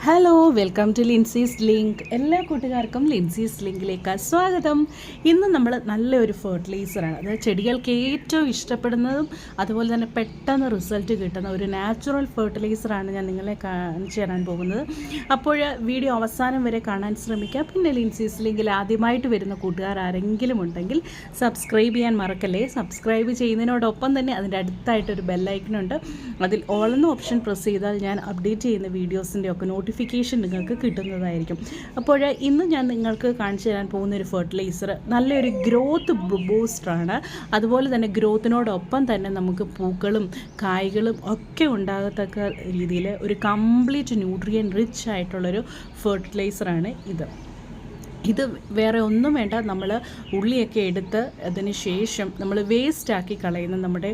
Hello, welcome to Lincy's link. എല്ലാ കൂട്ടുകാർക്കും ലിൻസീസ് ലിങ്കിലേക്ക് സ്വാഗതം. ഇന്ന് നമ്മൾ നല്ലൊരു ഫെർട്ടിലൈസറാണ്, അതായത് ചെടികൾക്ക് ഏറ്റവും ഇഷ്ടപ്പെടുന്നതും അതുപോലെ തന്നെ പെട്ടെന്ന് റിസൾട്ട് കിട്ടുന്ന ഒരു നാച്ചുറൽ ഫെർട്ടിലൈസറാണ് ഞാൻ നിങ്ങളെ കാണിച്ചു തരാൻ പോകുന്നത്. അപ്പോൾ വീഡിയോ അവസാനം വരെ കാണാൻ ശ്രമിക്കുക. പിന്നെ ലിൻസീസ് ലിങ്കിൽ ആദ്യമായിട്ട് വരുന്ന കൂട്ടുകാർ ആരെങ്കിലും ഉണ്ടെങ്കിൽ സബ്സ്ക്രൈബ് ചെയ്യാൻ മറക്കല്ലേ. സബ്സ്ക്രൈബ് ചെയ്യുന്നതിനോടൊപ്പം തന്നെ അതിൻ്റെ അടുത്തായിട്ടൊരു ബെല്ലൈക്കനുണ്ട്, അതിൽ ഓൾ എന്ന ഓപ്ഷൻ പ്രസ് ചെയ്താൽ ഞാൻ അപ്ഡേറ്റ് ചെയ്യുന്ന വീഡിയോസിൻ്റെ ഒക്കെ നോട്ടിഫിക്കേഷൻ നിങ്ങൾക്ക് കിട്ടുന്നതായിരിക്കും. അപ്പോൾ ഇന്ന് ഞാൻ നിങ്ങൾക്ക് കാണിച്ചു തരാൻ പോകുന്ന ഒരു ഫെർട്ടിലൈസർ നല്ലൊരു ഗ്രോത്ത് ബൂസ്റ്ററാണ്. അതുപോലെ തന്നെ ഗ്രോത്തിനോടൊപ്പം തന്നെ നമുക്ക് പൂക്കളും കായ്കളും ഒക്കെ ഉണ്ടാകത്തക്ക രീതിയിൽ ഒരു കംപ്ലീറ്റ് ന്യൂട്രിയൻ റിച്ച് ആയിട്ടുള്ളൊരു ഫെർട്ടിലൈസറാണ് ഇത് വേറെ ഒന്നും വേണ്ട. നമ്മൾ ഉള്ളിയൊക്കെ എടുത്ത് അതിന് ശേഷം നമ്മൾ വേസ്റ്റാക്കി കളയുന്ന നമ്മുടെ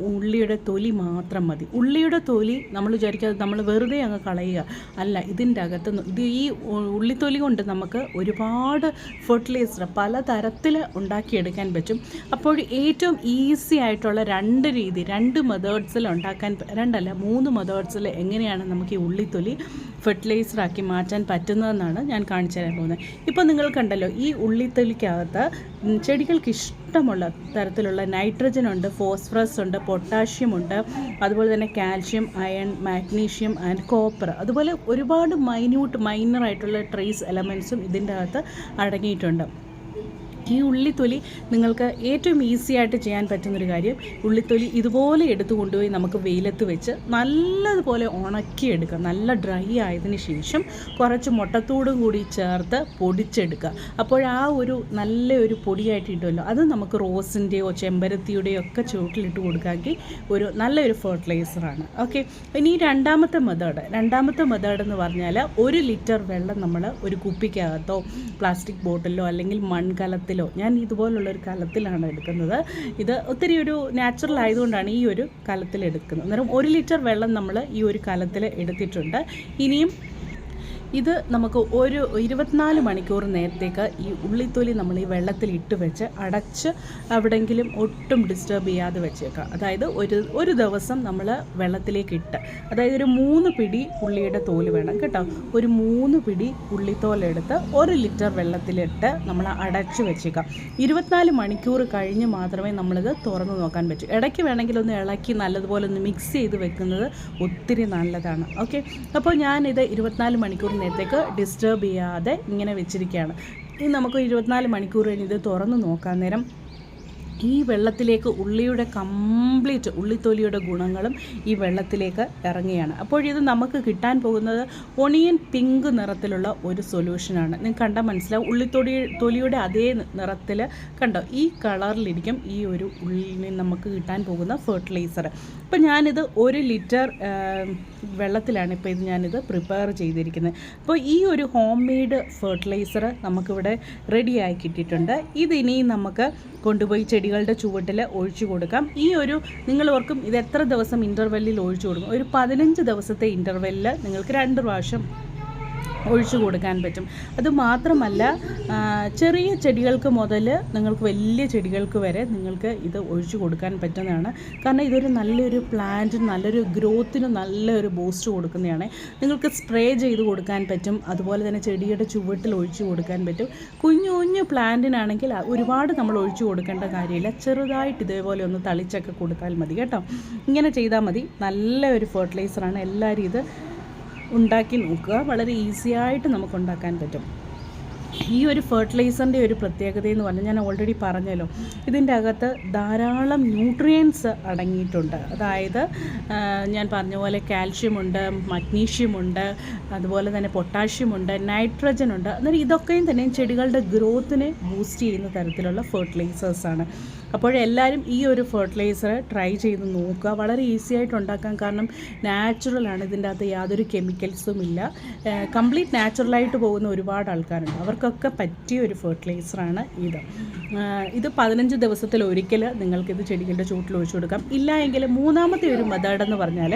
ഉള്ളിയുടെ തൊലി മാത്രം മതി. ഉള്ളിയുടെ തൊലി നമ്മൾ വിചാരിക്കാതെ നമ്മൾ വെറുതെ അങ്ങ് കളയുക അല്ല, ഇതിൻ്റെ അകത്ത് ഈ ഉള്ളിത്തൊലി കൊണ്ട് നമുക്ക് ഒരുപാട് ഫെർട്ടിലൈസർ പലതരത്തിൽ ഉണ്ടാക്കിയെടുക്കാൻ പറ്റും. അപ്പോൾ ഏറ്റവും ഈസി ആയിട്ടുള്ള രണ്ട് മെത്തേഡ്സിൽ ഉണ്ടാക്കാൻ, 3 മെത്തേഡ്സിൽ എങ്ങനെയാണ് നമുക്ക് ഈ ഉള്ളിത്തൊലി ഫെർട്ടിലൈസറാക്കി മാറ്റാൻ പറ്റുന്നതെന്നാണ് ഞാൻ കാണിച്ചു തരാൻ പോകുന്നത്. ഇപ്പോൾ നിങ്ങൾ കണ്ടല്ലോ, ഈ ഉള്ളിത്തൊലിക്കകത്ത് ചെടികൾക്ക് ഇഷ്ടമുള്ള തരത്തിലുള്ള നൈട്രജൻ ഉണ്ട്, ഫോസ്ഫറസ് ഉണ്ട്, പൊട്ടാഷ്യം ഉണ്ട്, അതുപോലെ തന്നെ calcium, iron, magnesium and copper, അതുപോലെ ഒരുപാട് മൈനറായിട്ടുള്ള ട്രേസ് എലമെൻസും ഇതിൻ്റെ അകത്ത് അടങ്ങിയിട്ടുണ്ട്. ഈ ഉള്ളിത്തൊലി നിങ്ങൾക്ക് ഏറ്റവും ഈസി ആയിട്ട് ചെയ്യാൻ പറ്റുന്നൊരു കാര്യം, ഉള്ളിത്തൊലി ഇതുപോലെ എടുത്തു കൊണ്ടുപോയി നമുക്ക് വെയിലത്ത് വെച്ച് നല്ലതുപോലെ ഉണക്കിയെടുക്കുക. നല്ല ഡ്രൈ ആയതിന് ശേഷം കുറച്ച് മുട്ടത്തോടും കൂടി ചേർത്ത് പൊടിച്ചെടുക്കുക. അപ്പോൾ ആ ഒരു നല്ലൊരു പൊടിയായിട്ട് കിട്ടുമല്ലോ, അത് നമുക്ക് റോസിൻ്റെയോ ചെമ്പരത്തിയുടെയോ ഒക്കെ ചുവട്ടിലിട്ട് കൊടുക്കാമെങ്കിൽ ഒരു നല്ലൊരു ഫെർട്ടിലൈസറാണ്. ഓക്കെ, ഇനി രണ്ടാമത്തെ മെത്തേഡ് എന്ന് പറഞ്ഞാൽ 1 ലിറ്റർ വെള്ളം നമ്മൾ ഒരു കുപ്പിക്കകത്തോ പ്ലാസ്റ്റിക് ബോട്ടിലോ അല്ലെങ്കിൽ മൺകലത്തിലോ, ഞാൻ ഇതുപോലുള്ളൊരു കലത്തിലാണ് എടുക്കുന്നത്. ഇത് ഒത്തിരി ഒരു നാച്ചുറൽ ആയതുകൊണ്ടാണ് ഈ ഒരു കലത്തിൽ എടുക്കുന്നത്. അന്നേരം 1 ലിറ്റർ വെള്ളം നമ്മൾ ഈ ഒരു കലത്തിൽ എടുത്തിട്ടുണ്ട്. ഇനിയും ഇത് നമുക്ക് ഒരു 24 മണിക്കൂർ നേരത്തേക്ക് ഈ ഉള്ളിത്തൊലി നമ്മൾ ഈ വെള്ളത്തിൽ ഇട്ട് വെച്ച് അടച്ച് എവിടെയെങ്കിലും ഒട്ടും ഡിസ്റ്റർബ് ചെയ്യാതെ വെച്ചേക്കാം. അതായത് ഒരു ദിവസം നമ്മൾ വെള്ളത്തിലേക്ക് ഇട്ട്, അതായത് ഒരു 3 പിടി ഉള്ളിയുടെ തോല് വേണം കേട്ടോ. ഒരു 3 പിടി ഉള്ളിത്തോലെടുത്ത് 1 ലിറ്റർ വെള്ളത്തിലിട്ട് നമ്മൾ അടച്ച് വെച്ചേക്കാം. 24 മണിക്കൂർ കഴിഞ്ഞ് മാത്രമേ നമ്മളിത് തുറന്ന് നോക്കാൻ പറ്റൂ. ഇടയ്ക്ക് വേണമെങ്കിൽ ഒന്ന് ഇളക്കി നല്ലതുപോലെ ഒന്ന് മിക്സ് ചെയ്ത് വെക്കുന്നത് ഒത്തിരി നല്ലതാണ്. ഓക്കെ, അപ്പോൾ ഞാനിത് 24 മണിക്കൂർ നേരത്തേക്ക് ഡിസ്റ്റർബ് ചെയ്യാതെ ഇങ്ങനെ വെച്ചിരിക്കുകയാണ്. ഇനി നമുക്ക് 24 മണിക്കൂർ കഴിഞ്ഞ് ഇത് തുറന്ന് നോക്കാൻ നേരം ഈ വെള്ളത്തിലേക്ക് ഉള്ളിയുടെ കംപ്ലീറ്റ് ഉള്ളിത്തൊലിയുടെ ഗുണങ്ങളും ഈ വെള്ളത്തിലേക്ക് ഇറങ്ങിയാണ്. അപ്പോഴിത് നമുക്ക് കിട്ടാൻ പോകുന്നത് ഒണിയൻ പിങ്ക് നിറത്തിലുള്ള ഒരു സൊല്യൂഷനാണ്. നിങ്ങൾക്ക് കണ്ടാൽ മനസ്സിലാവും, തൊലിയുടെ അതേ നിറത്തിൽ കണ്ടോ, ഈ കളറിലിരിക്കും ഈ ഒരു ഉള്ളിൽ നമുക്ക് കിട്ടാൻ പോകുന്ന ഫെർട്ടിലൈസർ. അപ്പോൾ ഞാനിത് 1 ലിറ്റർ വെള്ളത്തിലാണ് ഇപ്പോൾ ഞാനിത് പ്രിപ്പയർ ചെയ്തിരിക്കുന്നത്. അപ്പോൾ ഈ ഒരു ഹോം മെയ്ഡ് ഫെർട്ടിലൈസർ നമുക്കിവിടെ റെഡിയായി കിട്ടിയിട്ടുണ്ട്. ഇതിനിയും നമുക്ക് കൊണ്ടുപോയി ചെടികളുടെ ചുവട്ടിൽ ഒഴിച്ചു കൊടുക്കാം. നിങ്ങൾ ഓർക്കും ഇത് എത്ര ദിവസം ഇൻ്റർവെല്ലിൽ ഒഴിച്ചു കൊടുക്കും? ഒരു 15 ദിവസത്തെ ഇൻ്റർവെല്ലിൽ നിങ്ങൾക്ക് 2 പ്രാവശ്യം ഒഴിച്ചു കൊടുക്കാൻ പറ്റും. അതുമാത്രമല്ല, ചെറിയ ചെടികൾക്ക് മുതൽ നിങ്ങൾക്ക് വലിയ ചെടികൾക്ക് വരെ നിങ്ങൾക്ക് ഇത് ഒഴിച്ചു കൊടുക്കാൻ പറ്റുന്നതാണ്. കാരണം ഇതൊരു നല്ലൊരു പ്ലാന്റ്, നല്ലൊരു ഗ്രോത്തിന് നല്ലൊരു ബൂസ്റ്റ് കൊടുക്കുന്നതാണ്. നിങ്ങൾക്ക് സ്പ്രേ ചെയ്ത് കൊടുക്കാൻ പറ്റും, അതുപോലെ തന്നെ ചെടിയുടെ ചുവട്ടിൽ ഒഴിച്ചു കൊടുക്കാൻ പറ്റും. കുഞ്ഞു പ്ലാന്റിനാണെങ്കിൽ ഒരുപാട് നമ്മൾ ഒഴിച്ചു കൊടുക്കേണ്ട കാര്യമില്ല, ചെറുതായിട്ട് ഇതേപോലെ ഒന്ന് തളിച്ചൊക്കെ കൊടുത്താൽ മതി കേട്ടോ. ഇങ്ങനെ ചെയ്താൽ മതി. നല്ലൊരു ഫെർട്ടിലൈസറാണ്. എല്ലാവരും ഇത് ഉണ്ടാക്കി നോക്കുക, വളരെ ഈസി ആയിട്ട് നമുക്ക് ഉണ്ടാക്കാൻ പറ്റും. ഈ ഒരു ഫെർട്ടിലൈസറിൻ്റെ ഒരു പ്രത്യേകത എന്ന് പറഞ്ഞാൽ ഞാൻ ഓൾറെഡി പറഞ്ഞല്ലോ, ഇതിൻ്റെ അകത്ത് ധാരാളം ന്യൂട്രിയൻസ് അടങ്ങിയിട്ടുണ്ട്. അതായത് ഞാൻ പറഞ്ഞ പോലെ കാൽഷ്യമുണ്ട്, മഗ്നീഷ്യമുണ്ട്, അതുപോലെ തന്നെ പൊട്ടാഷ്യമുണ്ട്, നൈട്രജൻ ഉണ്ട്. അന്നേരം ഇതൊക്കെയും തന്നെ ചെടികളുടെ ഗ്രോത്തിനെ ബൂസ്റ്റ് ചെയ്യുന്ന തരത്തിലുള്ള ഫെർട്ടിലൈസേഴ്സാണ്. അപ്പോഴെല്ലാവരും ഈ ഒരു ഫെർട്ടിലൈസർ ട്രൈ ചെയ്ത് നോക്കുക. വളരെ ഈസി ആയിട്ട് ഉണ്ടാക്കാം, കാരണം നാച്ചുറലാണ്. ഇതിൻ്റെ അകത്ത് യാതൊരു കെമിക്കൽസും ഇല്ല. കംപ്ലീറ്റ് നാച്ചുറലായിട്ട് പോകുന്ന ഒരുപാട് ആൾക്കാരുണ്ട്, അവർക്കൊക്കെ പറ്റിയ ഒരു ഫെർട്ടിലൈസറാണ് ഇത് 15 ദിവസത്തിലൊരിക്കൽ നിങ്ങൾക്കിത് ചെടികളുടെ ചുവട്ടിൽ ഒഴിച്ചു കൊടുക്കാം. ഇല്ല എങ്കിൽ മൂന്നാമത്തെ ഒരു മെത്തേഡ് എന്ന് പറഞ്ഞാൽ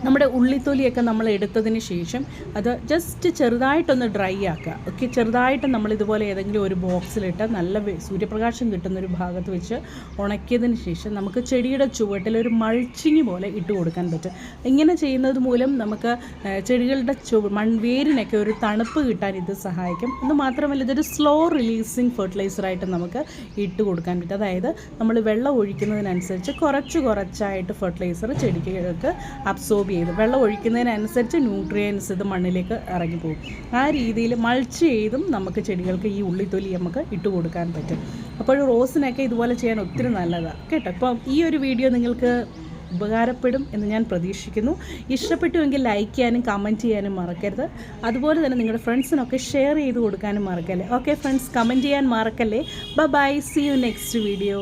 നമ്മുടെ ഉള്ളിത്തൊലിയൊക്കെ നമ്മൾ എടുത്തതിന് ശേഷം അത് ജസ്റ്റ് ചെറുതായിട്ടൊന്ന് ഡ്രൈ ആക്കുക. ഓക്കെ, ചെറുതായിട്ട് നമ്മളിതുപോലെ ഏതെങ്കിലും ഒരു ബോക്സിലിട്ട് നല്ല സൂര്യപ്രകാശം കിട്ടുന്നൊരു ഭാഗത്ത് വെച്ച് ഉണക്കിയതിന് ശേഷം നമുക്ക് ചെടിയുടെ ചുവട്ടിൽ ഒരു മൾച്ചിങ് പോലെ ഇട്ട് കൊടുക്കാൻ പറ്റും. ഇങ്ങനെ ചെയ്യുന്നത് മൂലം നമുക്ക് ചെടികളുടെ വേരിനൊക്കെ ഒരു തണുപ്പ് കിട്ടാൻ ഇത് സഹായിക്കും. എന്ന് മാത്രമല്ല ഇതൊരു സ്ലോ റിലീസിങ് ഫെർട്ടിലൈസറായിട്ട് നമുക്ക് ഇട്ട് കൊടുക്കാൻ പറ്റും. അതായത് നമ്മൾ വെള്ളം ഒഴിക്കുന്നതിനനുസരിച്ച് കുറച്ചായിട്ട് ഫെർട്ടിലൈസർ ചെടികൾക്ക് അബ്സോർബ് ചെയ്ത് വെള്ളം ഒഴിക്കുന്നതിനനുസരിച്ച് ന്യൂട്രിയൻസ് ഇത് മണ്ണിലേക്ക് ഇറങ്ങിപ്പോകും. ആ രീതിയിൽ മൾച്ച് ചെയ്തും നമുക്ക് ചെടികൾക്ക് ഈ ഉള്ളിത്തൊലി നമുക്ക് ഇട്ട് കൊടുക്കാൻ പറ്റും. അപ്പോൾ റോസിനൊക്കെ ഇതുപോലെ ചെയ്യാൻ ഒത്തിരി നല്ലതാണ് കേട്ടോ. അപ്പം ഈ ഒരു വീഡിയോ നിങ്ങൾക്ക് ഉപകാരപ്പെടും എന്ന് ഞാൻ പ്രതീക്ഷിക്കുന്നു. ഇഷ്ടപ്പെട്ടുവെങ്കിൽ ലൈക്ക് ചെയ്യാനും കമൻറ്റ് ചെയ്യാനും മറക്കരുത്. അതുപോലെ തന്നെ നിങ്ങളുടെ ഫ്രണ്ട്സിനൊക്കെ ഷെയർ ചെയ്ത് കൊടുക്കാനും മറക്കല്ലേ. ഓക്കെ ഫ്രണ്ട്സ്, കമൻറ്റ് ചെയ്യാൻ മറക്കല്ലേ. Bye, see you next video.